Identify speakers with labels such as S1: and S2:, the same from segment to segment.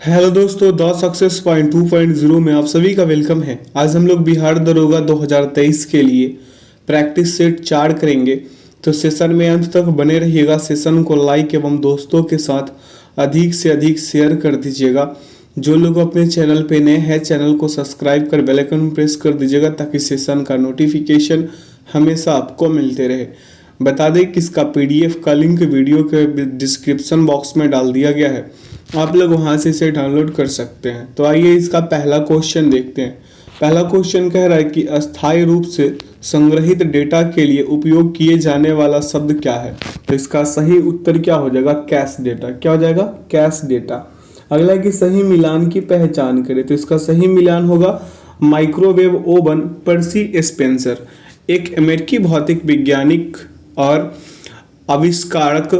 S1: Hello दोस्तों, the success point 2.0 में आप सभी का वेलकम है। आज हम लोग बिहार दरोगा 2023 के लिए प्रैक्टिस सेट 4 करेंगे। तो सेशन में अंत तक बने रहिएगा। सेशन को लाइक एवं दोस्तों के साथ अधिक से अधिक शेयर कर दीजिएगा। जो लोग अपने चैनल पे नए हैं, चैनल को सब्सक्राइब कर बेल आइकन प्रेस कर दीजिएगा ताकि सेशन का नोटिफिकेशन हमेशा आपको मिलते रहे। बता दें कि इसका पीडीएफ का लिंक वीडियो के डिस्क्रिप्शन बॉक्स में डाल दिया गया है, आप लोग वहां से इसे डाउनलोड कर सकते हैं। तो आइए इसका पहला क्वेश्चन देखते हैं। पहला क्वेश्चन कह रहा है कि अस्थायी रूप से संग्रहित डेटा के लिए उपयोग किए जाने वाला शब्द क्या है। तो इसका सही उत्तर क्या हो जाएगा? Cash data. क्या हो जाएगा? Cash data. अगला है कि सही मिलान की पहचान करें। तो इसका सही मिलान होगा माइक्रोवेव ओवन। पर्सी स्पेंसर एक अमेरिकी भौतिक वैज्ञानिक और आविष्कारक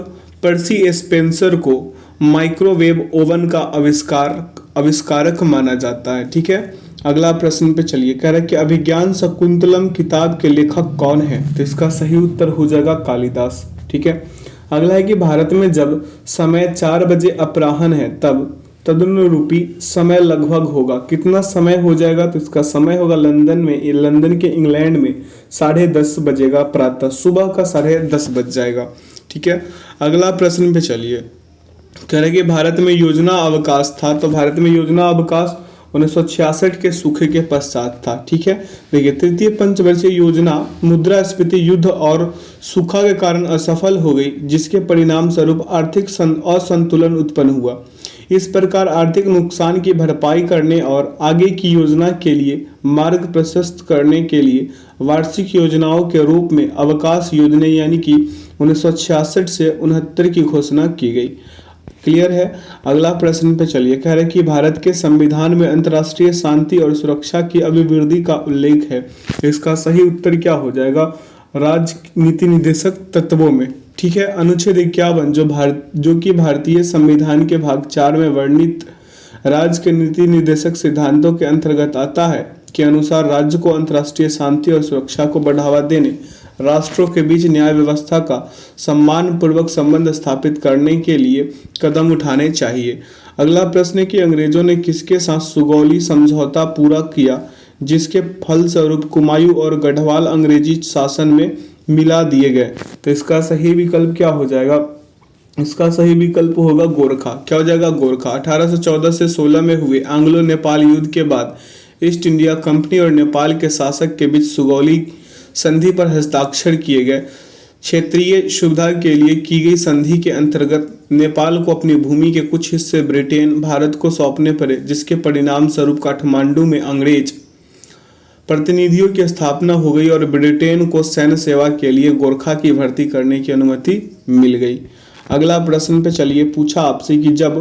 S1: पर्सी स्पेंसर को माइक्रोवेव ओवन का आविष्कारक माना जाता है। ठीक है, अगला प्रश्न पे चलिए। कह रहा है कि अभिज्ञान शकुंतलम किताब के लेखक कौन है। तो इसका सही उत्तर हो जाएगा कालिदास। ठीक है, अगला है कि भारत में जब समय 4 बजे अपराह्न है तब तदनुरूपी समय लगभग होगा। कितना समय हो जाएगा? तो इसका समय होगा लंदन के इंग्लैंड में 10:30 बजेगा। प्रातः सुबह का 10:30 बज जाएगा। ठीक है, अगला प्रश्न पे चलिए। कह रहे कि भारत में योजना अवकाश था। तो भारत में योजना अवकाश 1966 के सूखे के पश्चात था। ठीक है, देखिए तृतीय पंचवर्षीय योजना मुद्रास्फीति, युद्ध और सूखा के कारण असफल हो गई, जिसके परिणाम स्वरूप आर्थिक असंतुलन उत्पन्न हुआ। इस प्रकार आर्थिक नुकसान की भरपाई करने और आगे की योजना के लिए मार्ग प्रशस्त करने के लिए वार्षिक योजनाओं के रूप में अवकाश योजना यानी कि 1966 से 69 की घोषणा की गई। क्लियर है। अगला प्रश्न पे चलिए। कह रहे कि भारत के संविधान में अंतर्राष्ट्रीय शांति और सुरक्षा की अभिवृद्धि का उल्लेख है। इसका सही उत्तर क्या हो जाएगा? राजनीति निर्देशक तत्वों में। ठीक है, अनुच्छेद 51 जो कि भारतीय संविधान के भाग 4 में वर्णित राज्य के नीति निर्देशक सिद्धांतों के अंतर्गत आता है के अनुसार राज्य को अंतर्राष्ट्रीय शांति और सुरक्षा को बढ़ावा देने, राष्ट्रों के बीच न्याय व्यवस्था का सम्मान पूर्वक संबंध स्थापित करने के लिए कदम उठाने चाहिए। अगला प्रश्न है कि अंग्रेजों ने किसके साथ सुगौली समझौता पूरा किया, जिसके फलस्वरूप कुमायूं और गढ़वाल अंग्रेजी शासन में मिला दिए गए। तो इसका सही विकल्प क्या हो जाएगा? इसका सही विकल्प होगा गोरखा। क्या हो जाएगा? गोरखा। 1814 से 16 में हुए एंग्लो नेपाल युद्ध के बाद ईस्ट इंडिया कंपनी और नेपाल के शासक के बीच सुगौली संधि पर हस्ताक्षर किए गए। क्षेत्रीय सुविधा के लिए की गई संधि के अंतर्गत नेपाल को अपनी भूमि के कुछ हिस्से ब्रिटेन भारत को सौंपने पड़े, जिसके परिणाम स्वरूप काठमांडू में अंग्रेज प्रतिनिधियों की स्थापना हो गई और ब्रिटेन को सैन्य सेवा के लिए गोरखा की भर्ती करने की अनुमति मिल गई। अगला प्रश्न पे चलिए। पूछा आपसे कि जब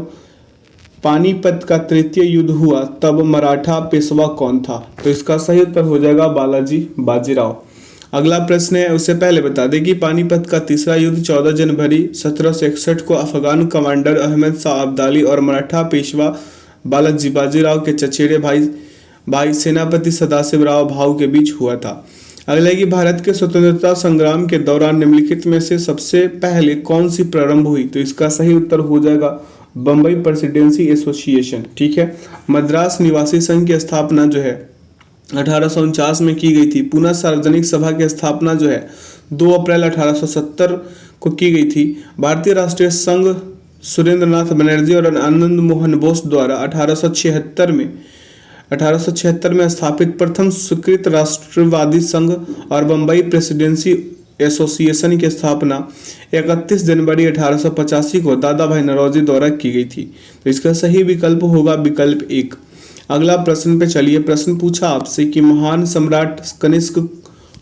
S1: पानीपत का तृतीय युद्ध हुआ तब मराठा पेशवा कौन था। तो इसका सही उत्तर हो जाएगा बालाजी बाजीराव। अगला प्रश्न है, उससे पहले बता दें कि पानीपत का तीसरा युद्ध 14 जनवरी 1761 को अफगान कमांडर अहमद शाह अब्दाली और मराठा पेशवा बालाजी बाजीराव के चचेरे भाई सेनापति सदाशिवराव भाऊ के बीच हुआ था। अगला है कि भारत के स्वतंत्रता संग्राम के दौरान निम्नलिखित में से सबसे पहले कौन सी प्रारंभ हुई। तो इसका सही उत्तर हो जाएगा बम्बई प्रेसिडेंसी एसोसिएशन। ठीक है, मद्रास निवासी संघ की स्थापना जो है 1849 में की गई थी। पुनः सार्वजनिक सभा की स्थापना जो है 2 अप्रैल 1870 को की गई थी। भारतीय राष्ट्रीय संघ सुरेंद्रनाथ बनर्जी और आनंद मोहन बोस द्वारा 1876 में स्थापित प्रथम स्वीकृत राष्ट्रवादी संघ और बम्बई प्रेसिडेंसी एसोसिएशन की स्थापना 31 जनवरी 1885 को दादा भाई नौरोजी द्वारा की गई थी। तो इसका सही विकल्प होगा विकल्प 1। अगला प्रश्न पे चलिए। प्रश्न पूछा आपसे कि महान सम्राट कनिष्क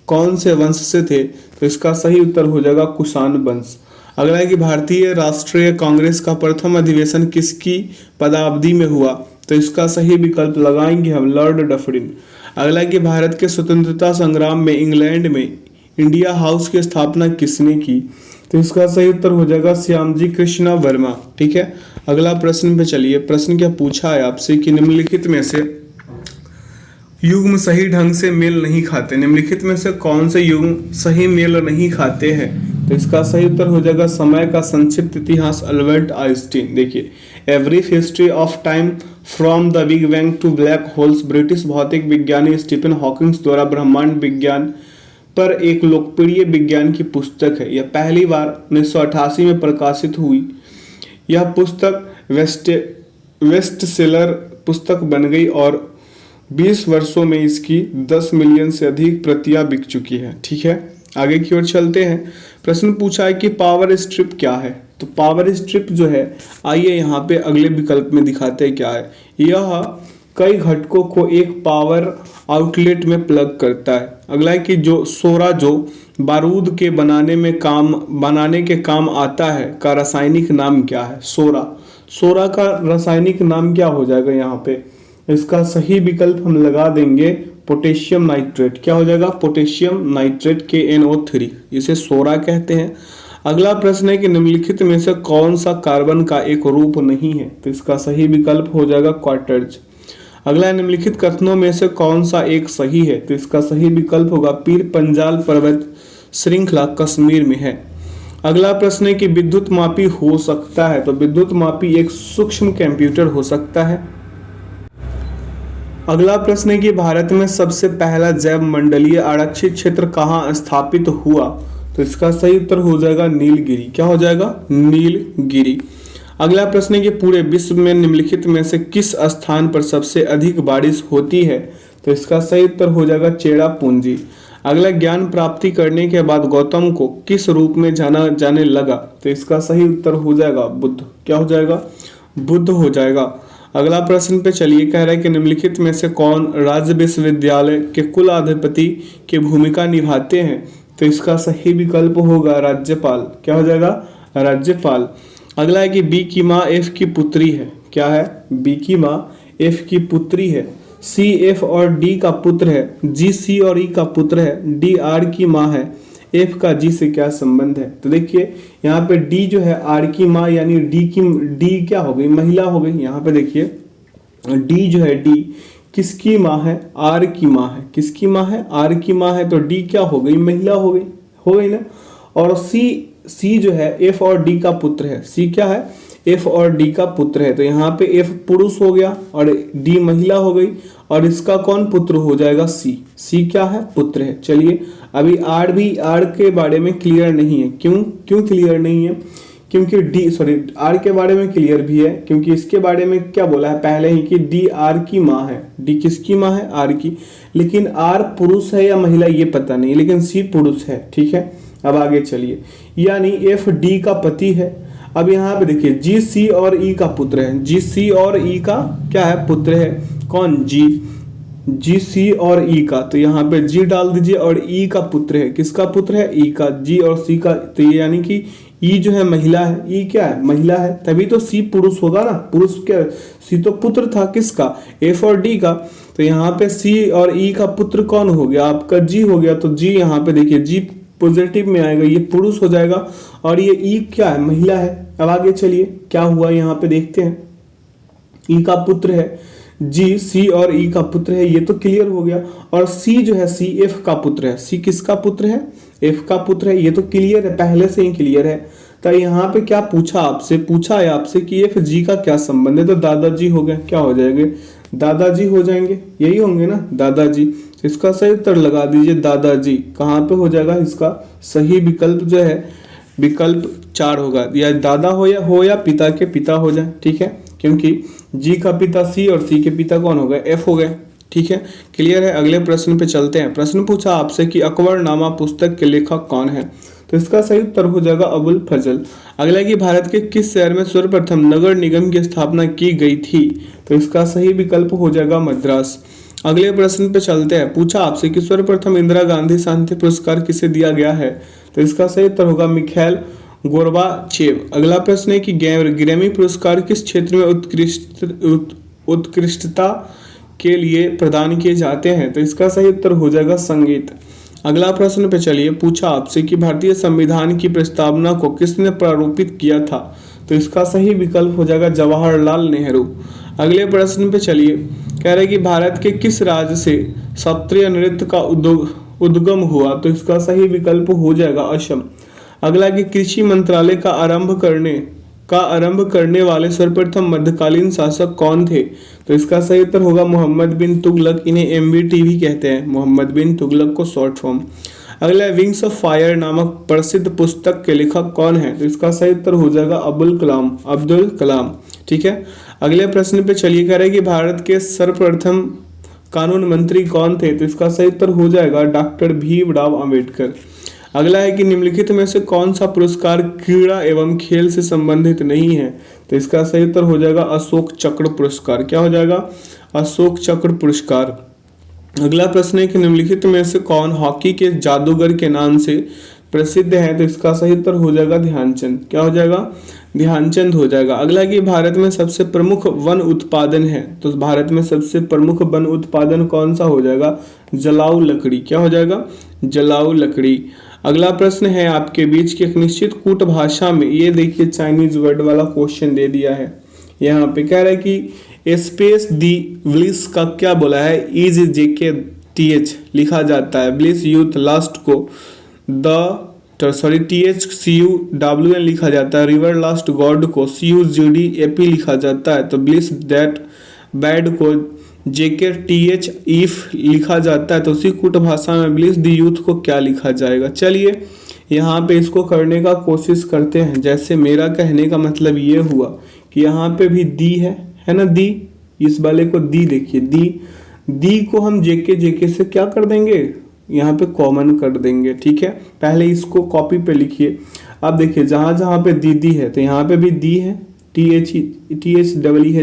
S1: कौन से वंश से थे। तो इसका सही उत्तर हो जाएगा कुषाण वंश। अगला है कि भारतीय राष्ट्रीय कांग्रेस का प्रथम अधिवेशन किसकी पदावधि में हुआ। तो इसका सही विकल्प लगाएंगे हम लॉर्ड डफरिन। अगला है कि भारत के स्वतंत्रता संग्राम में इंग्लैंड में इंडिया हाउस की स्थापना किसने की। तो इसका सही उत्तर हो जाएगा श्यामजी कृष्णा वर्मा। ठीक है, अगला प्रश्न पे चलिए। प्रश्न क्या पूछा है आपसे कि निम्नलिखित में से युग्म सही ढंग से मेल नहीं खाते। निम्नलिखित में से कौन से युग्म सही मेल नहीं खाते हैं? तो इसका सही उत्तर हो जाएगा समय का संक्षिप्त इतिहास, अल्बर्ट आइंस्टीन। देखिए, a brief history of time from the big bang to black holes British भौतिक विज्ञानी स्टीफन हॉकिंग्स द्वारा ब्रह्मांड विज्ञान पर एक लोकप्रिय विज्ञान की पुस्तक है। यह पहली बार 1988 में प्रकाशित हुई। यह पुस्तक वेस्ट सेलर पुस्तक बन गई और 20 वर्षों में इसकी 10 मिलियन से अधिक प्रतियां बिक चुकी है। ठीक है, आगे की ओर चलते हैं। प्रश्न पूछा है कि पावर स्ट्रिप क्या है। तो पावर स्ट्रिप जो है, आइए यहाँ पे अगले विकल्प में दिखाते हैं क्या है। यह कई घटकों को एक पावर आउटलेट में प्लग करता है। अगला है कि जो सोरा जो बारूद के बनाने के काम आता है का रासायनिक नाम क्या है। सोरा का रासायनिक नाम क्या हो जाएगा यहाँ पे। इसका सही विकल्प हम लगा देंगे पोटेशियम नाइट्रेट। क्या हो जाएगा, पोटेशियम नाइट्रेट KNO3, इसे सोरा कहते हैं। अगला प्रश्न है कि निम्नलिखित में से कौन सा कार्बन का एक रूप नहीं है। तो इसका सही विकल्प हो जाएगा क्वार्टज। अगला, निम्नलिखित कथनों में से कौन सा एक सही है। तो इसका सही विकल्प होगा पीर पंजाल पर्वत श्रृंखला कश्मीर में है। अगला प्रश्न है कि विद्युत मापी हो सकता है। तो विद्युत मापी एक सूक्ष्म कंप्यूटर हो सकता है। अगला प्रश्न है कि भारत में सबसे पहला जैव मंडलीय आरक्षित क्षेत्र कहाँ स्थापित हुआ। तो इसका सही उत्तर हो जाएगा नीलगिरी। क्या हो जाएगा, नीलगिरी। अगला प्रश्न है कि पूरे विश्व में निम्नलिखित में से किस स्थान पर सबसे अधिक बारिश होती है। तो इसका सही उत्तर हो जाएगा चेरापूंजी। अगला, ज्ञान प्राप्ति करने के बाद गौतम को किस रूप में जाना जाने लगा। तो इसका सही उत्तर हो जाएगा बुद्ध। क्या हो जाएगा, बुद्ध हो जाएगा। अगला प्रश्न पे चलिए, कह रहा है कि निम्नलिखित में से कौन राज्य विश्वविद्यालय के कुलाधिपति की भूमिका निभाते हैं। तो इसका सही विकल्प होगा राज्यपाल। क्या हो जाएगा, राज्यपाल। अगला है कि बी की माँ एफ की पुत्री है। क्या है, बी की माँ एफ की पुत्री है। सी एफ और डी का पुत्र है। जी सी और ई का पुत्र है। डी आर की माँ है। एफ का जी से क्या संबंध है। तो देखिए यहाँ पे डी जो है आर की माँ, यानी डी क्या हो गई, महिला हो गई। यहाँ पे देखिए डी जो है, डी किसकी माँ है, आर की माँ है। किसकी माँ है, आर की माँ है। तो डी क्या हो गई, महिला हो गई ना। और सी जो है एफ और डी का पुत्र है। सी क्या है, एफ और डी का पुत्र है। तो यहाँ पे एफ पुरुष हो गया और डी महिला हो गई, और इसका कौन पुत्र हो जाएगा, सी। सी क्या है, पुत्र है। चलिए, अभी आर के बारे में क्लियर नहीं है। क्यों क्लियर नहीं है, क्योंकि आर के बारे में क्लियर भी है, क्योंकि इसके बारे में क्या बोला है पहले ही कि डी आर की माँ है। डी किसकी माँ है, आर की। लेकिन आर पुरुष है या महिला ये पता नहीं, लेकिन सी पुरुष है। ठीक है, अब आगे चलिए, यानी एफ डी का पति है। अब यहाँ पे देखिए जी सी और ई का पुत्र है। जी सी और ई का क्या है, पुत्र है। कौन, जी सी और ई का। तो यहाँ पे जी डाल दीजिए, और ई का पुत्र है। किसका पुत्र है, ई का। जी और सी का, तो ये यानी कि ई जो है महिला है। ई क्या है, महिला है, तभी तो सी पुरुष होगा ना। पुरुष क्या, सी तो पुत्र था किसका, एफ और डी का। तो यहाँ पे सी और ई का पुत्र कौन हो गया, आपका जी हो गया। तो जी यहाँ पे देखिए जी पॉजिटिव में आएगा, ये पुरुष हो जाएगा, और ये ई क्या है, महिला है। अब आगे चलिए क्या हुआ यहाँ पे देखते हैं। ई का पुत्र है, जी सी और ई का पुत्र है, ये तो क्लियर हो गया। और सी जो है, सी एफ का पुत्र है। सी किसका पुत्र है, एफ का पुत्र है, ये तो क्लियर है, पहले से ही क्लियर है। तो यहाँ पे क्या पूछा है आपसे कि एफ जी का क्या संबंध है। तो दादाजी हो गए, क्या हो जाएंगे, दादाजी हो जाएंगे, यही होंगे ना, दादाजी। इसका सही उत्तर लगा दीजिए दादाजी। कहाँ पे हो जाएगा, इसका सही विकल्प जो है विकल्प 4 होगा, या दादा हो या पिता के पिता हो जाए। ठीक है, क्योंकि जी का पिता सी और सी के पिता कौन हो गए, एफ हो गए। ठीक है, क्लियर है। अगले प्रश्न पे चलते हैं। प्रश्न पूछा आपसे कि अकबरनामा पुस्तक के लेखक कौन है। तो इसका सही उत्तर हो जाएगा अबुल फजल। अगला कि भारत के किस शहर में सर्वप्रथम नगर निगम की स्थापना की गई थी। तो इसका सही विकल्प हो जाएगा मद्रास। अगले प्रश्न पे चलते हैं। पूछा आपसे कि सर्वप्रथम इंदिरा गांधी शांति पुरस्कार किसे दिया गया है। तो इसका सही उत्तर होगा मिखाइल गोर्बाचेव। अगला प्रश्न है कि ग्रैमी पुरस्कार किस क्षेत्र में उत्कृष्टता के लिए प्रदान किए जाते हैं। तो इसका सही उत्तर हो जाएगा संगीत। अगला प्रश्न पे चलिए। पूछा आपसे कि भारतीय संविधान की प्रस्तावना को किसने प्रारूपित किया था। तो इसका सही विकल्प हो जाएगा जवाहरलाल नेहरू। अगले प्रश्न पे चलिए। कह रहे कि भारत के किस राज्य से शास्त्रीय नृत्य का उद्गम हुआ। तो इसका सही विकल्प हो जाएगा असम। अगला कि कृषि मंत्रालय का आरंभ करने वाले सर्वप्रथम मध्यकालीन शासक कौन थे? तो इसका सही उत्तर होगा मोहम्मद बिन तुगलक। इन्हें एमबीटी भी कहते हैं, मोहम्मद बिन तुगलक को शॉर्ट फॉर्म। अगला विंग्स ऑफ फायर नामक प्रसिद्ध पुस्तक के लेखक कौन है? तो इसका सही उत्तर हो जाएगा अब्दुल कलाम। ठीक है, अगले प्रश्न पे चलिए। कह रहे हैं कि भारत के सर्वप्रथम कानून मंत्री कौन थे? तो इसका सही उत्तर हो जाएगा डॉक्टर भीमराव अंबेडकर। अगला है कि निम्नलिखित में से कौन सा पुरस्कार क्रीड़ा एवं खेल से संबंधित नहीं है? तो इसका सही उत्तर हो जाएगा अशोक चक्र पुरस्कार। क्या हो जाएगा? अशोक चक्र पुरस्कार। अगला प्रश्न है कि निम्नलिखित में से कौन हॉकी के जादूगर के नाम से प्रसिद्ध है? तो इसका सही उत्तर हो जाएगा ध्यानचंद। क्या हो जाएगा? ध्यानचंद हो जाएगा। अगला कि भारत में सबसे प्रमुख वन उत्पादन है, तो भारत में सबसे प्रमुख वन उत्पादन कौन सा हो जाएगा? जलाऊ लकड़ी। क्या हो जाएगा? जलाऊ लकड़ी। अगला प्रश्न है आपके बीच की एक निश्चित कूट भाषा में, ये देखिए चाइनीज वर्ड वाला क्वेश्चन दे दिया है। यहाँ पे कह रहा है कि स्पेस दी ब्लिस का क्या बोला है? इज जेके टीएच लिखा जाता है। ब्लिस यूथ लास्ट को THCUWN लिखा जाता है। रिवर लास्ट गॉड को CUGDAP लिखा जाता है। तो ब्लिस दैट बैड को JKTH इफ लिखा जाता है। तो उसी कूट भाषा में ब्लिस दी यूथ को क्या लिखा जाएगा? चलिए यहाँ पे इसको करने का कोशिश करते हैं। जैसे मेरा कहने का मतलब ये हुआ कि यहाँ पे भी दी है ना, दी, इस वाले को दी, देखिए दी को हम जेके से क्या कर देंगे? यहाँ पे कॉमन कर देंगे। ठीक है, पहले इसको कॉपी पे लिखिए। अब देखिए जहां जहां पे दी है तो यहाँ पे भी दी है, TH है,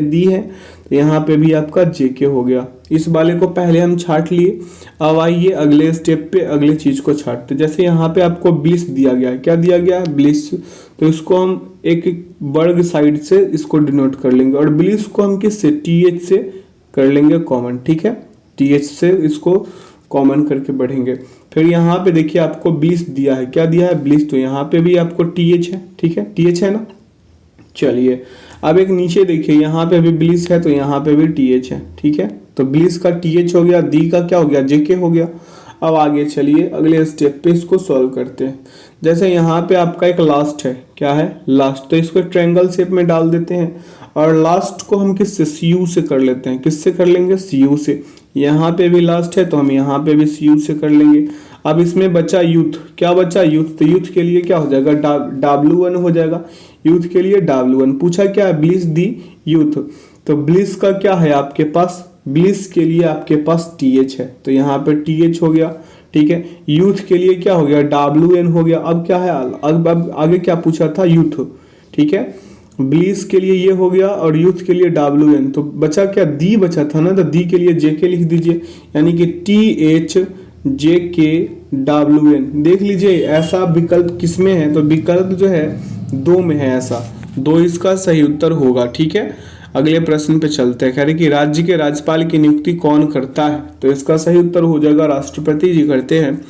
S1: दी है, तो यहाँ पे भी आपका जेके हो गया। इस वाले को पहले हम छाट लिए। अब आइए अगले स्टेप पे अगले चीज को छाटते। जैसे यहाँ पे आपको ब्लिस दिया गया है, क्या दिया गया है? ब्लिस। तो इसको हम एक वर्ग साइड से इसको डिनोट कर लेंगे और ब्लिस को हम किससे? TH से कर लेंगे कॉमन। ठीक है, TH से इसको कॉमन करके बढ़ेंगे। फिर यहाँ पे देखिए आपको ब्लिस दिया है, क्या दिया है? ब्लिस। तो यहाँ पे भी आपको TH है। ठीक है, TH है ना। चलिए अब एक नीचे देखिए, यहाँ पे भी ब्लिस है तो यहाँ पे भी TH है। ठीक है, तो ब्लिस का TH हो गया, दी का क्या हो गया? JK हो गया। अब आगे चलिए अगले स्टेप पे इसको सॉल्व करते हैं। जैसे यहाँ पे आपका एक लास्ट है, क्या है? लास्ट। तो इसको ट्रायंगल शेप में डाल देते हैं और लास्ट को हम किससे? CU से कर लेते हैं। किससे कर लेंगे? CU से। यहाँ पे भी लास्ट है तो हम यहाँ पे भी CU से कर लेंगे। अब इसमें बचा यूथ, क्या बचा? यूथ। तो यूथ के लिए क्या हो जाएगा? W1 हो जाएगा। यूथ के लिए W1 पूछा, क्या है? ब्लिस दी यूथ। तो ब्लिस का क्या है आपके पास? ब्लिस के लिए आपके पास TH है, तो यहाँ पे TH हो गया। ठीक है, यूथ के लिए क्या हो गया? WN हो गया। अब क्या है? अब आगे क्या पूछा था? यूथ। ठीक है, ब्लिस के लिए ये हो गया और यूथ के लिए WN। तो बचा क्या? दी बचा था ना, तो दी के लिए JK लिख दीजिए, यानी कि THJKWN। देख लीजिए ऐसा विकल्प किसमें है? तो विकल्प जो है 2 में है, ऐसा 2 इसका सही उत्तर होगा। ठीक है, अगले प्रश्न पे चलते हैं। कह रहे कि राज्य के राज्यपाल की नियुक्ति कौन करता है? तो इसका सही उत्तर हो जाएगा राष्ट्रपति जी करते हैं।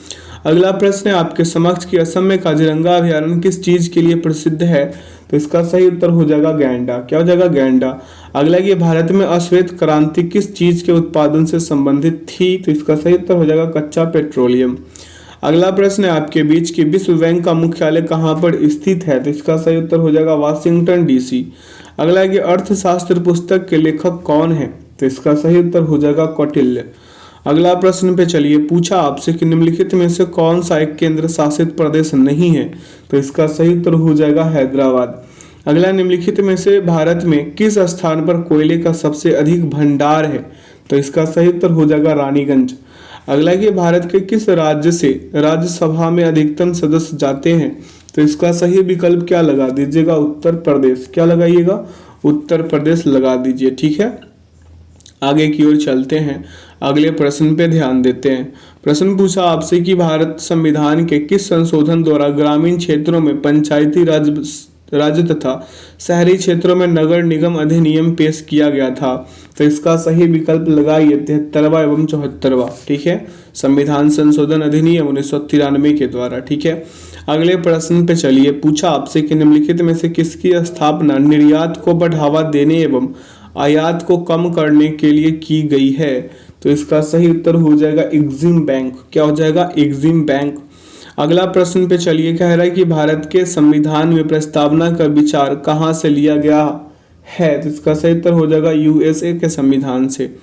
S1: अगला प्रश्न है आपके समक्ष कि असम में काजीरंगा अभयारण्य किस चीज के लिए प्रसिद्ध है? तो इसका सही उत्तर हो जाएगा गैंडा। क्या हो जाएगा? गैंडा। अगला कि भारत में अश्वेत क्रांति किस चीज के उत्पादन से संबंधित थी? तो इसका सही उत्तर हो जाएगा कच्चा पेट्रोलियम। अगला प्रश्न है आपके बीच कि विश्व बैंक का मुख्यालय कहाँ पर स्थित है? तो इसका सही उत्तर हो जाएगा वाशिंगटन DC। अगला कि अर्थशास्त्र पुस्तक के लेखक कौन है? तो इसका सही उत्तर हो जाएगा कौटिल्य। अगला प्रश्न पे चलिए, पूछा आपसे कि निम्नलिखित में से कौन सा एक केंद्र शासित प्रदेश नहीं है? तो इसका सही उत्तर हो जाएगा हैदराबाद। अगला, निम्नलिखित में से भारत में किस स्थान पर कोयले का सबसे अधिक भंडार है? तो इसका सही उत्तर हो जाएगा रानीगंज। अगला कि भारत के किस राज्य से राज्यसभा में अधिकतम सदस्य जाते हैं? तो इसका सही विकल्प क्या लगा दीजिएगा? उत्तर प्रदेश। क्या लगाइएगा? उत्तर प्रदेश लगा दीजिए। ठीक है, आगे की ओर चलते हैं, अगले प्रश्न पे ध्यान देते हैं। प्रश्न पूछा आपसे कि भारत संविधान के किस संशोधन द्वारा ग्रामीण क्षेत्रों में पंचायती राज्य तथा शहरी क्षेत्रों में नगर निगम अधिनियम पेश किया गया था? तो इसका सही विकल्प लगाइए 73वां एवं 74वां। ठीक है, संविधान संशोधन अधिनियम 1993 के द्वारा। ठीक है, अगले प्रश्न पे चलिए, पूछा आपसे कि निम्नलिखित में से किसकी स्थापना निर्यात को बढ़ावा देने एवं आयात को कम करने के लिए की गई है? तो इसका सही उत्तर हो जाएगा एग्जिम बैंक। क्या हो जाएगा? EXIM bank. अगला प्रश्न पे चलिए, कह रहा है कि भारत के संविधान में प्रस्तावना का विचार कहाँ से लिया गया है? तो इसका सही उत्तर हो जाएगा यूएसए के संविधान से।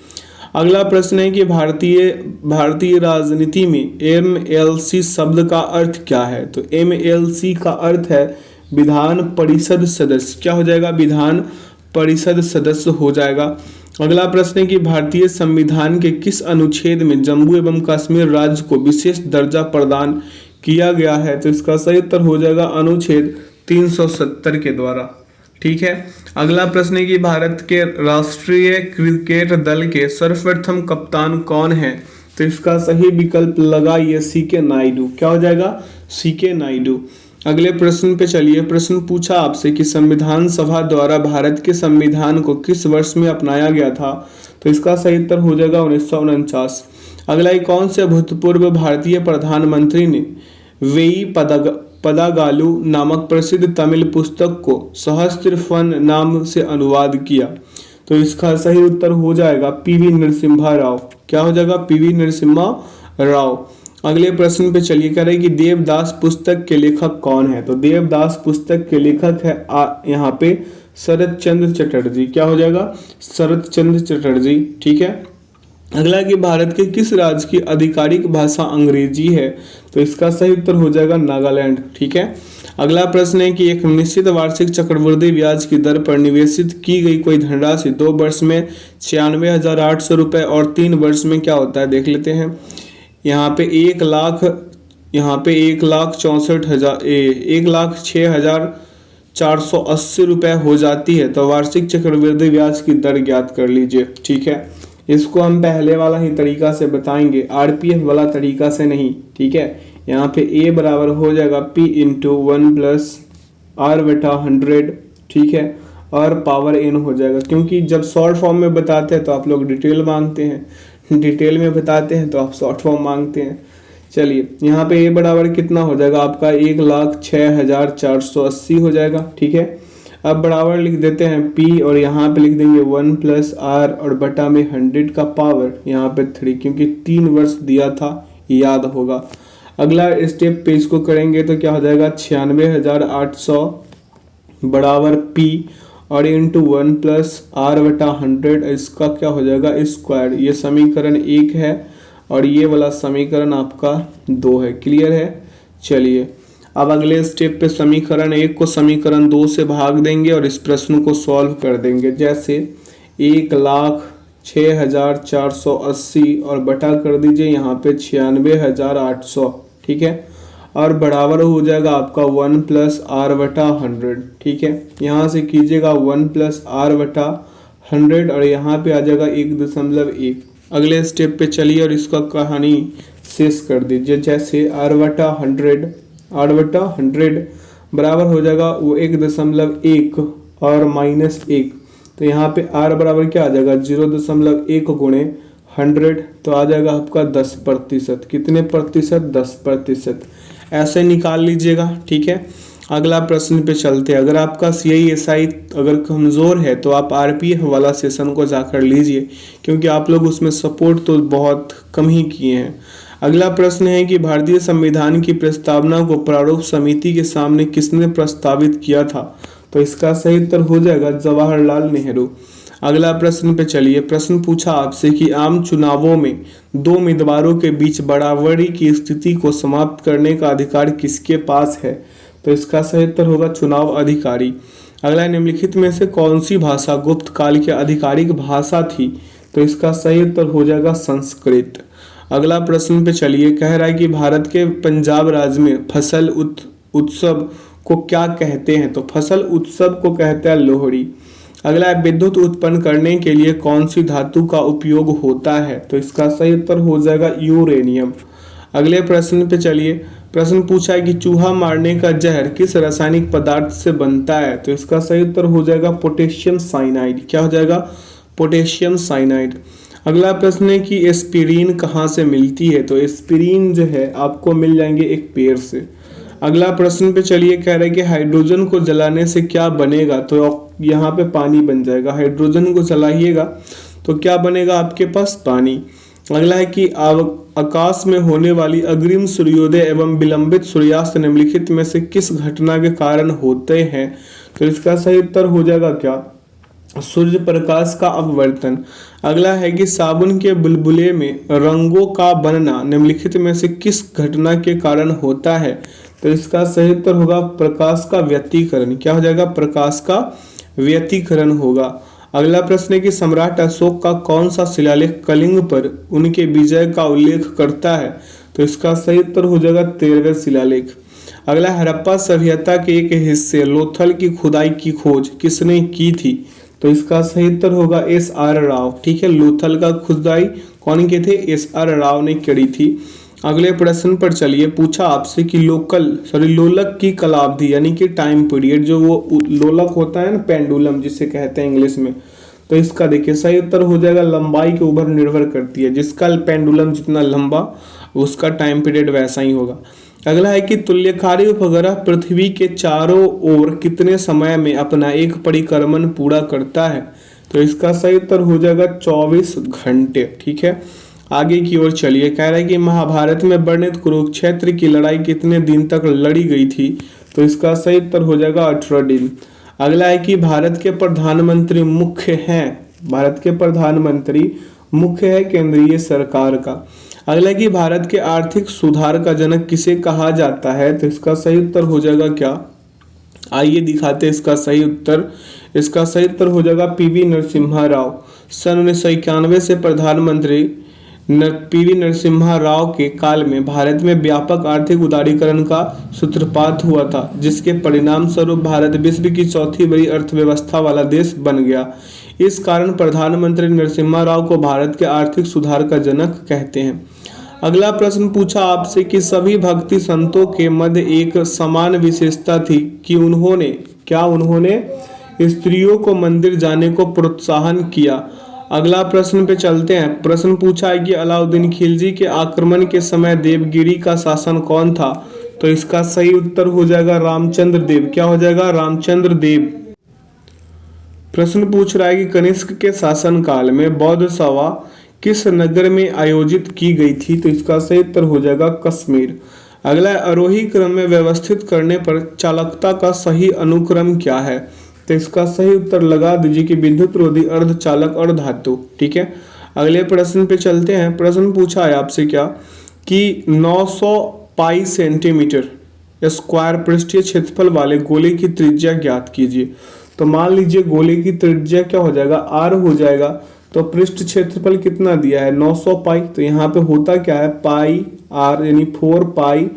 S1: अगला प्रश्न है कि भारतीय राजनीति में एमएलसी शब्द का अर्थ क्या है? तो एमएलसी का अर्थ है विधान परिषद सदस्य। क्या हो जाएगा? विधान परिषद सदस्य हो जाएगा। अगला प्रश्न है कि भारतीय संविधान के किस अनुच्छेद में जम्मू एवं कश्मीर राज्य को विशेष दर्जा प्रदान किया गया है? तो इसका सही उत्तर हो जाएगा अनुच्छेद 370 के द्वारा। ठीक है। अगला प्रश्न है कि भारत के राष्ट्रीय क्रिकेट दल के सर्वप्रथम कप्तान कौन है? तो इसका सही विकल्प लगा ये सीके नायडू। क्या हो जाएगा? सीके नायडू। अगले प्रश्न पे चलिए, प्रश्न पूछा आपसे कि संविधान सभा द्वारा भारत के संविधान को किस वर्ष में अपनाया गया था? तो इसका सही उत्तर हो जाएगा 1949। अगला, कौन से भूतपूर्व भारतीय प्रधानमंत्री ने वेई पदागालु नामक प्रसिद्ध तमिल पुस्तक को सहस्त्र नाम से अनुवाद किया? तो इसका सही उत्तर हो जाएगा पीवी नरसिम्हा राव। क्या हो जाएगा? पीवी नरसिम्हा राव। अगले प्रश्न पे चलिए, कह रहे हैं कि देवदास पुस्तक के लेखक कौन है? तो देवदास पुस्तक के लेखक है यहाँ पे शरद चंद्र चटर्जी। क्या हो जाएगा? शरद चंद्र चटर्जी। ठीक है। अगला कि भारत के किस राज्य की आधिकारिक भाषा अंग्रेजी है? तो इसका सही उत्तर हो जाएगा नागालैंड। ठीक है। अगला प्रश्न है कि एक निश्चित वार्षिक चक्रवृद्धि ब्याज की दर पर निवेशित की गई कोई धनराशि 2 वर्ष में 96,800 रुपए और 3 वर्ष में क्या होता है? देख लेते हैं। यहाँ पे 1,06,480 रुपए हो जाती है। तो वार्षिक चक्रवृद्धि ब्याज की दर ज्ञात कर लीजिए। ठीक है। इसको हम पहले वाला ही तरीका से बताएंगे, आरपीएफ वाला तरीका से नहीं। ठीक है। यहाँ पे ए बराबर हो जाएगा P इंटू 1+R/100। ठीक है। और पावर n हो जाएगा, क्योंकि जब शॉर्ट फॉर्म में बताते हैं तो आप लोग डिटेल मांगते हैं, डिटेल में बताते हैं तो आप शॉर्ट फॉर्म मांगते हैं। चलिए, यहाँ पे ए बराबर कितना हो जाएगा आपका? 1,06,480 हो जाएगा। ठीक है। अब बराबर लिख देते हैं P और यहाँ पे लिख देंगे 1+R और बटा में 100 का पावर यहाँ पे 3, क्योंकि 3 वर्ष दिया था, याद होगा। अगला स्टेप पे इसको करेंगे तो क्या हो जाएगा? 96,800 बराबर P और इंटू 1+R/100, इसका क्या हो जाएगा? स्क्वायर। ये समीकरण 1 है और ये वाला समीकरण आपका 2 है। क्लियर है? चलिए, अब अगले स्टेप पे समीकरण 1 को समीकरण 2 से भाग देंगे और इस प्रश्न को सॉल्व कर देंगे। जैसे 1,06,480 और बटा कर दीजिए यहाँ पे 96,800। ठीक है। और बराबर हो जाएगा आपका 1+R/100। ठीक है। यहाँ से कीजिएगा 1+R/100 और यहाँ पे आ जाएगा 1.1। अगले स्टेप पे चलिए और इसका कहानी शेष कर दीजिए। जैसे R/100 बराबर हो जाएगा वो 1.1 और -1। तो यहाँ पे R बराबर क्या आ जाएगा? 0.1 गुणे 100, तो आ जाएगा आपका 10%। कितने प्रतिशत? 10%। ऐसे निकाल लीजिएगा। ठीक है। अगला प्रश्न पे चलते हैं। अगर आपका CISI अगर कमज़ोर है तो आप RPF वाला सेशन को जाकर लीजिए, क्योंकि आप लोग उसमें सपोर्ट तो बहुत कम ही किए हैं। अगला प्रश्न है कि भारतीय संविधान की प्रस्तावना को प्रारूप समिति के सामने किसने प्रस्तावित किया था? तो इसका सही उत्तर हो जाएगा जवाहरलाल नेहरू। अगला प्रश्न पे चलिए, प्रश्न पूछा आपसे कि आम चुनावों में 2 उम्मीदवारों के बीच बराबरी की स्थिति को समाप्त करने का अधिकार किसके पास है? तो इसका सही उत्तर होगा चुनाव अधिकारी। अगला, निम्नलिखित में से कौन सी भाषा गुप्त काल की आधिकारिक भाषा थी? तो इसका सही उत्तर हो जाएगा संस्कृत। अगला प्रश्न पे चलिए, कह रहा है कि भारत के पंजाब राज्य में फसल उत्सव को क्या कहते हैं? तो फसल उत्सव को कहते हैं लोहड़ी। अगला, विद्युत उत्पन्न करने के लिए कौन सी धातु का उपयोग होता है? तो इसका सही उत्तर हो जाएगा यूरेनियम। अगले प्रश्न पे चलिए, प्रश्न पूछा है कि चूहा मारने का जहर किस रासायनिक पदार्थ से बनता है? तो इसका सही उत्तर हो जाएगा पोटेशियम साइनाइड। क्या हो जाएगा? Potassium cyanide. अगला प्रश्न है कि एस्पिरिन कहाँ से मिलती है? तो एस्पिरिन जो है आपको मिल जाएंगे एक पेड़ से। अगला प्रश्न पे चलिए, कह रहे हैं कि हाइड्रोजन को जलाने से क्या बनेगा? तो यहाँ पे पानी बन जाएगा। हाइड्रोजन को जलाइएगा तो क्या बनेगा आपके पास? पानी। अगला है कि आकाश में होने वाली अग्रिम सूर्योदय एवं विलंबित सूर्यास्त निम्नलिखित में से किस घटना के कारण होते हैं? तो इसका सही उत्तर हो जाएगा क्या? सूर्य प्रकाश का अपवर्तन। अगला है कि साबुन के बुलबुले में रंगों का बनना निम्नलिखित में से किस घटना के कारण होता है? तो इसका सही उत्तर होगा प्रकाश का व्यतिकरण। क्या हो जाएगा? प्रकाश का व्यतिकरण होगा। अगला प्रश्न है कि सम्राट अशोक का कौन सा शिलालेख कलिंग पर उनके विजय का उल्लेख करता है? तो इसका सही उत्तर हो जाएगा 13वें शिलालेख। अगला, हड़प्पा सभ्यता के एक हिस्से लोथल की खुदाई की खोज किसने की थी? तो इसका सही उत्तर होगा S.R. राव। ठीक है, लोथल का खुदाई कौन किए थे? S.R. राव ने करी थी। अगले प्रश्न पर चलिए, पूछा आपसे कि लोलक की कालावधि यानी कि टाइम पीरियड, जो वो लोलक होता है ना, पेंडुलम जिसे कहते हैं इंग्लिश में, तो इसका देखिए सही उत्तर हो जाएगा लंबाई के ऊपर निर्भर करती है। जिसका पेंडुलम जितना लंबा उसका टाइम पीरियड वैसा ही होगा। अगला है कि तुल्यकारी उपग्रह पृथ्वी के चारों ओर कितने समय में अपना एक परिक्रमण पूरा करता है? तो इसका सही उत्तर हो जाएगा 24 घंटे। ठीक है, आगे की ओर चलिए। कह रहा है कि महाभारत में वर्णित कुरुक्षेत्र की लड़ाई कितने दिन तक लड़ी गई थी? तो इसका सही उत्तर हो जाएगा 18 दिन। अगला है कि भारत के प्रधानमंत्री मुख्य हैं, भारत के प्रधानमंत्री मुख्य है केंद्रीय सरकार का। अगला है कि भारत के आर्थिक सुधार का जनक किसे कहा जाता है? तो इसका सही उत्तर हो जाएगा क्या? आइए दिखाते हैं इसका सही उत्तर। इसका सही उत्तर हो जाएगा PV नरसिम्हा राव। सन 1991 से प्रधानमंत्री PV नरसिम्हा राव के काल में भारत में व्यापक आर्थिक उदारीकरण का सूत्रपात हुआ था, जिसके परिणाम स्वरूप भारत विश्व की चौथी बड़ी अर्थव्यवस्था वाला देश बन गया। इस कारण प्रधानमंत्री नरसिम्हा राव को भारत के आर्थिक सुधार का जनक कहते हैं। अगला प्रश्न पूछा आपसे कि सभी भक्ति संतों के मध्य एक समान विशेषता थी कि उन्होंने स्त्रियों को मंदिर जाने को प्रोत्साहन किया। अगला प्रश्न पे चलते हैं। प्रश्न पूछा है कि अलाउद्दीन खिलजी के आक्रमण के समय देवगिरी का शासन कौन था? तो इसका सही उत्तर हो जाएगा रामचंद्र देव। क्या हो जाएगा? रामचंद्र देव। प्रश्न पूछ रहा है कि कनिष्क के शासन काल में बौद्ध सभा किस नगर में आयोजित की गई थी? तो इसका सही उत्तर हो जाएगा कश्मीर। अगला, आरोही क्रम में व्यवस्थित करने पर चालकता का सही अनुक्रम क्या है? तो इसका सही उत्तर लगा दीजिए कि विद्युत रोधी, अर्धचालक और धातु। ठीक है, अगले प्रश्न पे चलते हैं। प्रश्न पूछा है आपसे क्या कि 900 पाई सेंटीमीटर स्क्वायर पृष्ठीय क्षेत्रफल वाले गोले की त्रिज्या ज्ञात कीजिए। तो मान लीजिए गोले की त्रिज्या क्या हो जाएगा? R हो जाएगा। तो पृष्ठ क्षेत्रफल कितना दिया है? 900 पाई। तो यहाँ पे होता क्या है? पाई R यानी 4 पाई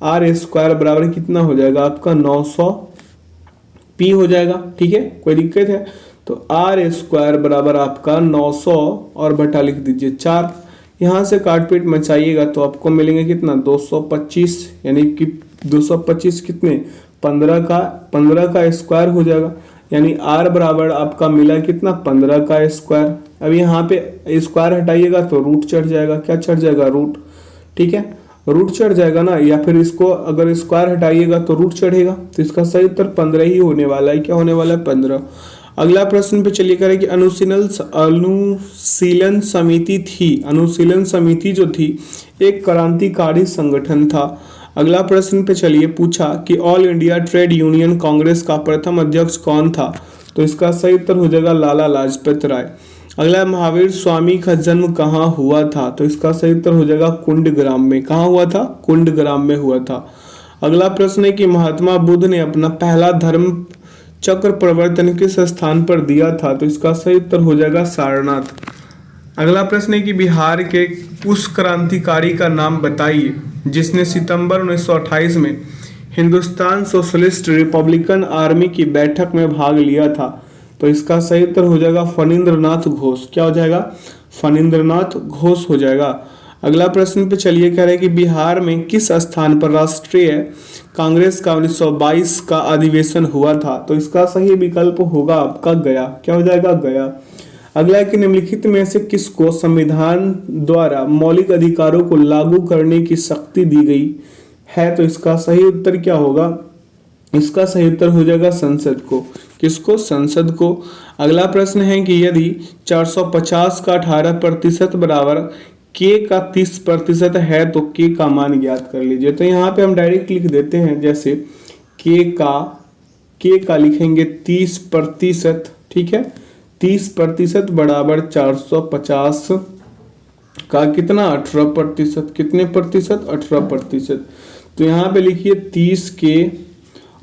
S1: R स्क्वायर बराबर कितना हो जाएगा आपका? 900 P हो जाएगा। ठीक है, कोई दिक्कत है? तो R स्क्वायर बराबर आपका 900 और बटा लिख दीजिए 4। यहाँ से काट पीट मचाइएगा तो आपको मिलेंगे कितना? 225, यानी कि 225 कितने? 15 का स्क्वायर हो जाएगा, यानी R बराबर आपका मिला कितना? 15 का स्क्वायर। अब यहाँ पे स्क्वायर हटाइएगा तो रूट चढ़ जाएगा। क्या चढ़ जाएगा? रूट। ठीक है, रूट चढ़ जाएगा ना, या फिर इसको अगर स्क्वायर हटाइएगा तो रूट चढ़ेगा। तो इसका सही उत्तर 15 ही होने वाला है। क्या होने वाला है? 15। अगला प्रश्न पे चलिए करें कि अनुशीलन समिति थी। अनुशीलन समिति जो थी एक क्रांतिकारी संगठन था। अगला प्रश्न पे चलिए, पूछा कि all India trade union Congress का प्रथम अध्यक्ष कौन था? तो इसका सही उत्तर हो जाएगा लाला लाजपत राय। अगला, महावीर स्वामी का जन्म कहाँ हुआ था? तो इसका सही उत्तर हो जाएगा कुंडग्राम में। कहाँ हुआ था? कुंडग्राम में हुआ था। अगला प्रश्न है कि महात्मा बुद्ध ने अपना पहला धर्म चक्र प्रवर्तन किस स्थान पर दिया था? तो इसका सही उत्तर हो जाएगा सारनाथ। अगला प्रश्न है कि बिहार के उस क्रांतिकारी का नाम बताइए जिसने सितंबर 1928 में हिंदुस्तान सोशलिस्ट रिपब्लिकन आर्मी की बैठक में भाग लिया था। तो इसका सही उत्तर हो जाएगा फणींद्रनाथ घोष। क्या हो जाएगा? फणींद्रनाथ घोष हो जाएगा। अगला प्रश्न पे चलिए, कह रहे हैं कि बिहार में किस स्थान पर राष्ट्रीय कांग्रेस का 1922 का अधिवेशन हुआ था? तो इसका सही विकल्प होगा आपका गया। क्या हो जाएगा? गया। अगला है कि निम्नलिखित में से किसको संविधान द्वारा मौलिक अधिकारों को लागू करने की शक्ति दी गई है? तो इसका सही उत्तर क्या होगा? इसका सही उत्तर हो जाएगा संसद को। किसको? संसद को। अगला प्रश्न है कि यदि 450 का 18% बराबर के का 30% है तो के का मान ज्ञात कर लीजिए। तो यहाँ पे हम डायरेक्ट लिख देते हैं, जैसे के का लिखेंगे 30%, ठीक है। 30% बराबर 450 का कितना 18%, कितने प्रतिशत 18%। तो यहाँ पे लिखिए 30 के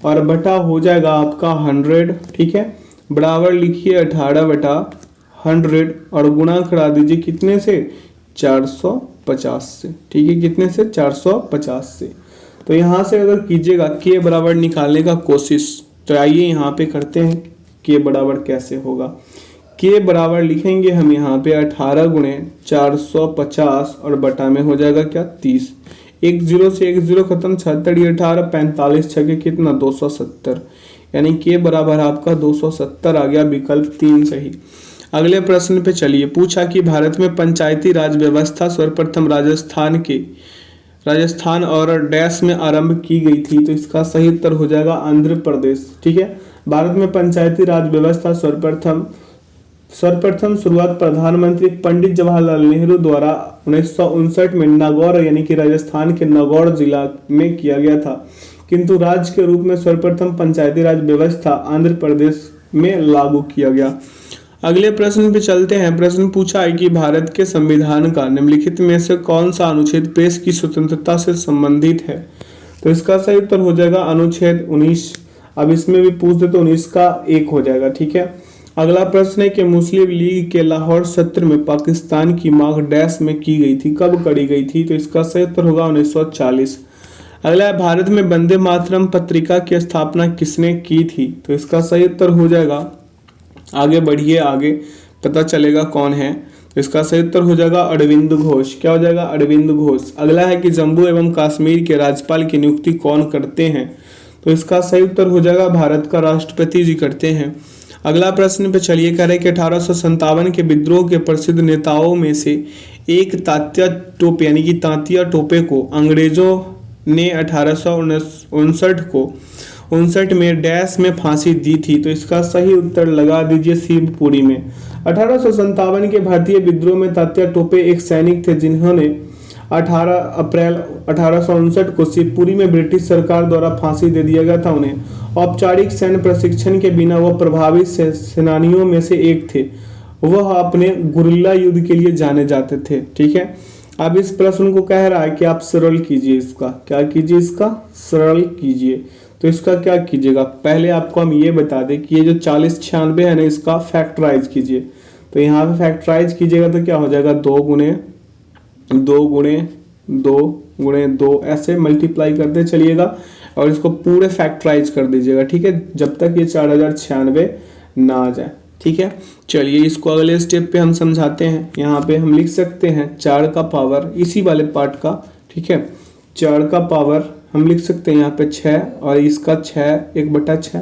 S1: और बटा हो जाएगा आपका 100, ठीक है, बराबर लिखिए 18/100 और गुणा करा दीजिए कितने से 450 से, ठीक है, कितने से 450 से। तो यहाँ से अगर कीजिएगा के बराबर निकालने का कोशिश, तो आइए यहाँ पे करते हैं के बराबर कैसे होगा। के बराबर लिखेंगे हम यहाँ पे 18 गुणे 450 और बटा में हो जाएगा क्या 30, एक जीरो से एक जीरो खत्म, 76 ये 18, 45 छके कितना 270, यानी के बराबर आपका 270 आ गया, विकल्प 3 सही। अगले प्रश्न पे चलिए। पूछा कि भारत में पंचायती राज व्यवस्था सर्वप्रथम राजस्थान और डैश में आरंभ की गई थी, तो इसका सही उत्तर हो जाएगा आंध्र प्रदेश, ठीक है। भारत में पंचायती राज व्यवस्था सर्वप्रथम शुरुआत प्रधानमंत्री पंडित जवाहरलाल नेहरू द्वारा 1959 में नागौर यानी कि राजस्थान के नागौर जिला में किया गया था, किंतु राज्य के रूप में सर्वप्रथम पंचायती राज व्यवस्था आंध्र प्रदेश में लागू किया गया। अगले प्रश्न पे चलते हैं। प्रश्न पूछा है कि भारत के संविधान का निम्नलिखित में से कौन सा अनुच्छेद प्रेस की स्वतंत्रता से संबंधित है, तो इसका सही उत्तर हो जाएगा अनुच्छेद 19। अब इसमें भी पूछ दे तो 19 का 1 हो जाएगा, ठीक है। अगला प्रश्न है कि मुस्लिम लीग के लाहौर सत्र में पाकिस्तान की मांग डैश में की गई थी, कब करी गई थी, तो इसका सही उत्तर होगा 1940। अगला है भारत में वंदे मातरम पत्रिका की स्थापना किसने की थी, तो इसका सही उत्तर हो जाएगा, आगे बढ़िए आगे पता चलेगा कौन है, तो इसका सही उत्तर हो जाएगा अरविंद घोष। क्या हो जाएगा अरविंद घोष। अगला है कि जम्मू एवं कश्मीर के राज्यपाल की नियुक्ति कौन करते हैं, तो इसका सही उत्तर हो जाएगा भारत का राष्ट्रपति जी करते हैं। अगला प्रश्न पे चलिए, कह रहे कि 1857 के विद्रोह के प्रसिद्ध नेताओं में से एक तात्या टोपे यानी कि तांतिया टोपे को अंग्रेजों ने 1859 में डैश में फांसी दी थी, तो इसका सही उत्तर लगा दीजिए शिवपुरी में। 1857 के भारतीय विद्रोह में तात्या टोपे एक सैनिक थे जिन्होंने 18 अप्रैल 1859 को शिवपुरी में ब्रिटिश सरकार द्वारा फांसी दे दिया गया था उन्हें। औपचारिक सैन्य प्रशिक्षण के बिना वह प्रभावित सेनानियों में से एक थे। वह अपने गुरिल्ला युद्ध के लिए जाने जाते थे, ठीक है। अब इस प्रश्न को कह रहा है कि आप सरल कीजिए इसका, क्या कीजिए इसका सरल कीजिए। तो इसका क्या कीजिएगा, पहले आपको हम ये बता दें कि ये जो 4096 है ना, इसका फैक्टराइज कीजिए। तो यहाँ पे फैक्टराइज कीजिएगा तो क्या हो जाएगा 2 गुणे 2 ऐसे मल्टीप्लाई करते चलिएगा और इसको पूरे फैक्टराइज कर दीजिएगा, ठीक है, जब तक ये 4096 ना आ जाए, ठीक है। चलिए इसको अगले स्टेप पे हम समझाते हैं। यहाँ पे हम लिख सकते हैं 4 का पावर इसी वाले पार्ट का, ठीक है, 4 का पावर हम लिख सकते हैं यहाँ पे 6 और इसका 6 1/6।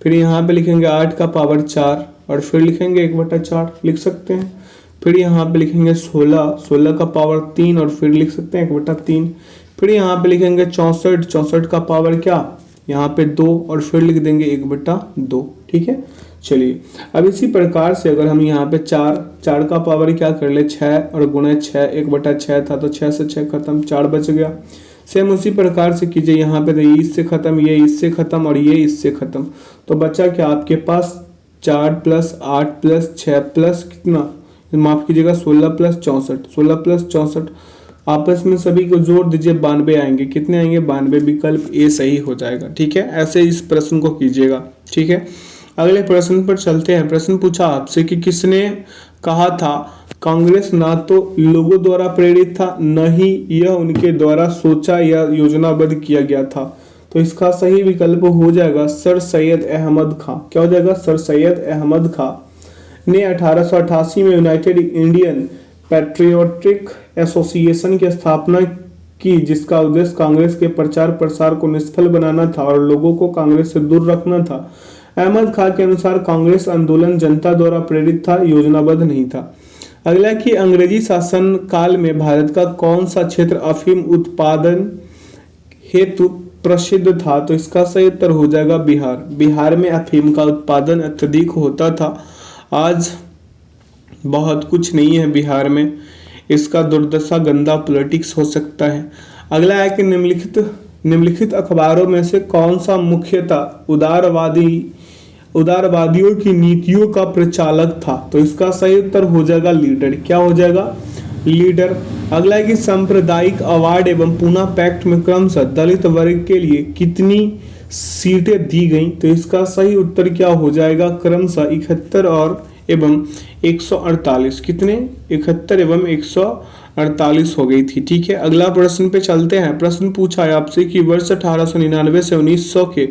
S1: फिर यहाँ पे लिखेंगे 8 का पावर 4 और फिर लिखेंगे 1/4 लिख सकते हैं। फिर यहाँ पे लिखेंगे 16 का पावर 3 और फिर लिख सकते हैं 1/3। फिर यहाँ पे लिखेंगे 64 का पावर क्या यहाँ पे 2 और फिर लिख देंगे 1/2, ठीक है। चलिए अब इसी प्रकार से अगर हम यहाँ पे 4 का पावर क्या कर ले 6 और गुणे 6 1/6 था, तो 6 से 6 खत्म 4 बच गया। सेम उसी प्रकार से कीजिए, यहाँ पे ये इससे खत्म, ये इससे खत्म और ये इससे खत्म, तो बचा क्या आपके पास 4 + 8 + 6 प्लस कितना, माफ कीजिएगा 16 + 64 आपस में सभी को जोड़ दीजिए 92 आएंगे। कितने आएंगे 92, विकल्प ए सही हो जाएगा, ठीक है। ऐसे इस प्रश्न को कीजिएगा, ठीक है। अगले प्रश्न पर चलते हैं। प्रश्न पूछा आपसे कि किसने कहा था कांग्रेस ना तो लोगों द्वारा प्रेरित था न ही यह उनके द्वारा सोचा या योजनाबद्ध किया गया था, तो इसका सही विकल्प हो जाएगा सर सैयद अहमद खां। क्या हो जाएगा सर सैयद अहमद खां ने 1888 में यूनाइटेड इंडियन पैट्रियोटिक एसोसिएशन की स्थापना की, जिसका उद्देश्य कांग्रेस के प्रचार प्रसार को निष्फल बनाना था और लोगों को कांग्रेस से दूर रखना था। अहमद खां के अनुसार कांग्रेस आंदोलन जनता द्वारा प्रेरित था, योजनाबद्ध नहीं था। अगला कि अंग्रेजी शासन काल में भारत का कौन सा क्षेत्र अफीम उत्पादन हेतु प्रसिद्ध था, तो इसका सही उत्तर हो जाएगा बिहार। बिहार में अफीम का उत्पादन अत्यधिक होता था। आज बहुत कुछ नहीं है बिहार में। इसका दुर्दशा गंदा पॉलिटिक्स हो सकता है। अगला है कि निम्नलिखित अखबारों में से कौन सा मुख्यतः उदारवादियों की नीतियों का प्रचालक था? तो इसका सही उत्तर हो जाएगा लीडर। क्या हो जाएगा? लीडर। अगला है कि सांप्रदायिक अवार्ड एवं पूना पैक्ट में क्रमशः दलित वर्ग के लिए कितनी सीटें दी गई? तो इसका सही उत्तर क्या हो जाएगा? क्रमशः 71 और एवं 148। कितने? 71 एवं 148 हो गई थी। ठीक है, अगला प्रश्न पे चलते हैं। प्रश्न पूछा है आपसे कि वर्ष 1899 से 1900 के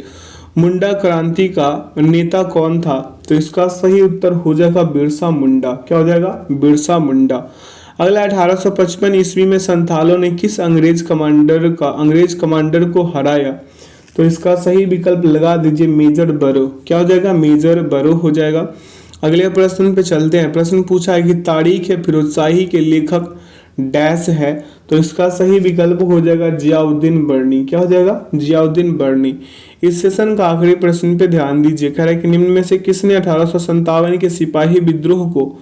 S1: मुंडा क्रांति का नेता कौन था? तो इसका सही उत्तर हो जाएगा बिरसा मुंडा। क्या हो जाएगा? बिरसा मुंडा। अगला 1855 ईस्वी में संथालों ने किस अंग्रेज कमांडर को हराया? तो इसका सही विकल्प लगा दीजिए मेजर बरो। क्या हो जाएगा? मेजर बरो हो जाएगा। अगले प्रश्न पे चलते हैं। प्रश्न पूछा है कि तारीख है फिरोजशाही के लेखक डैश है? तो इसका सही विकल्प हो जाएगा जियाउद्दीन बर्नी। क्या हो जाएगा? जियाउद्दीन बर्नी। इस सेशन का आखिरी प्रश्न पे ध्यान दीजिए। कह रहा है कि निम्न में से किसने 1857 के सिपाही विद्रोह को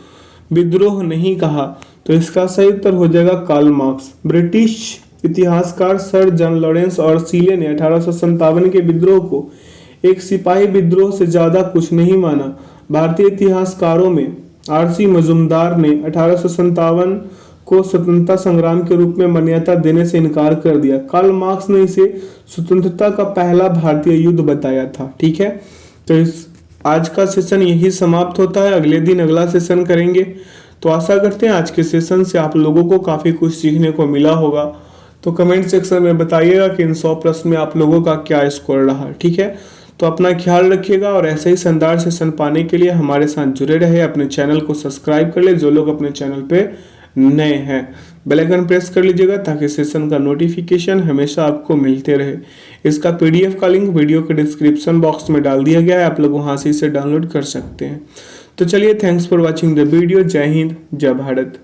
S1: विद्रोह नहीं कहा? तो इसका सही उत्तर हो जाएगा कार्ल मार्क्स। ब्रिटिश इतिहासकार सर जॉन लॉरेंस और सीले ने 1857 के विद्रोह को एक सिपाही विद्रोह से ज्यादा कुछ नहीं माना। भारतीय इतिहासकारों में आरसी मजूमदार ने 1857 को स्वतंत्रता संग्राम के रूप में मान्यता देने से इनकार कर दिया। कार्ल मार्क्स ने इसे स्वतंत्रता का पहला भारतीय युद्ध बताया था। ठीक है, तो आज का सेशन यही समाप्त होता है। अगले दिन अगला सेशन करेंगे। तो आशा करते हैं आज के सेशन से आप लोगों को काफी कुछ सीखने को मिला होगा। तो कमेंट सेक्शन में बताइएगा कि इन 100 प्रश्न में आप लोगों का क्या स्कोर रहा। ठीक है, तो अपना ख्याल रखिएगा और ऐसे ही शानदार सेशन पाने के लिए हमारे साथ जुड़े रहे। अपने चैनल को सब्सक्राइब कर ले जो लोग अपने चैनल पे नए हैं। बेल आइकन प्रेस कर लीजिएगा ताकि सेशन का नोटिफिकेशन हमेशा आपको मिलते रहे। इसका पीडीएफ का लिंक वीडियो के डिस्क्रिप्शन बॉक्स में डाल दिया गया है, आप लोग वहां से इसे डाउनलोड कर सकते हैं। तो चलिए, thanks for watching the video. जय हिंद, जय भारत।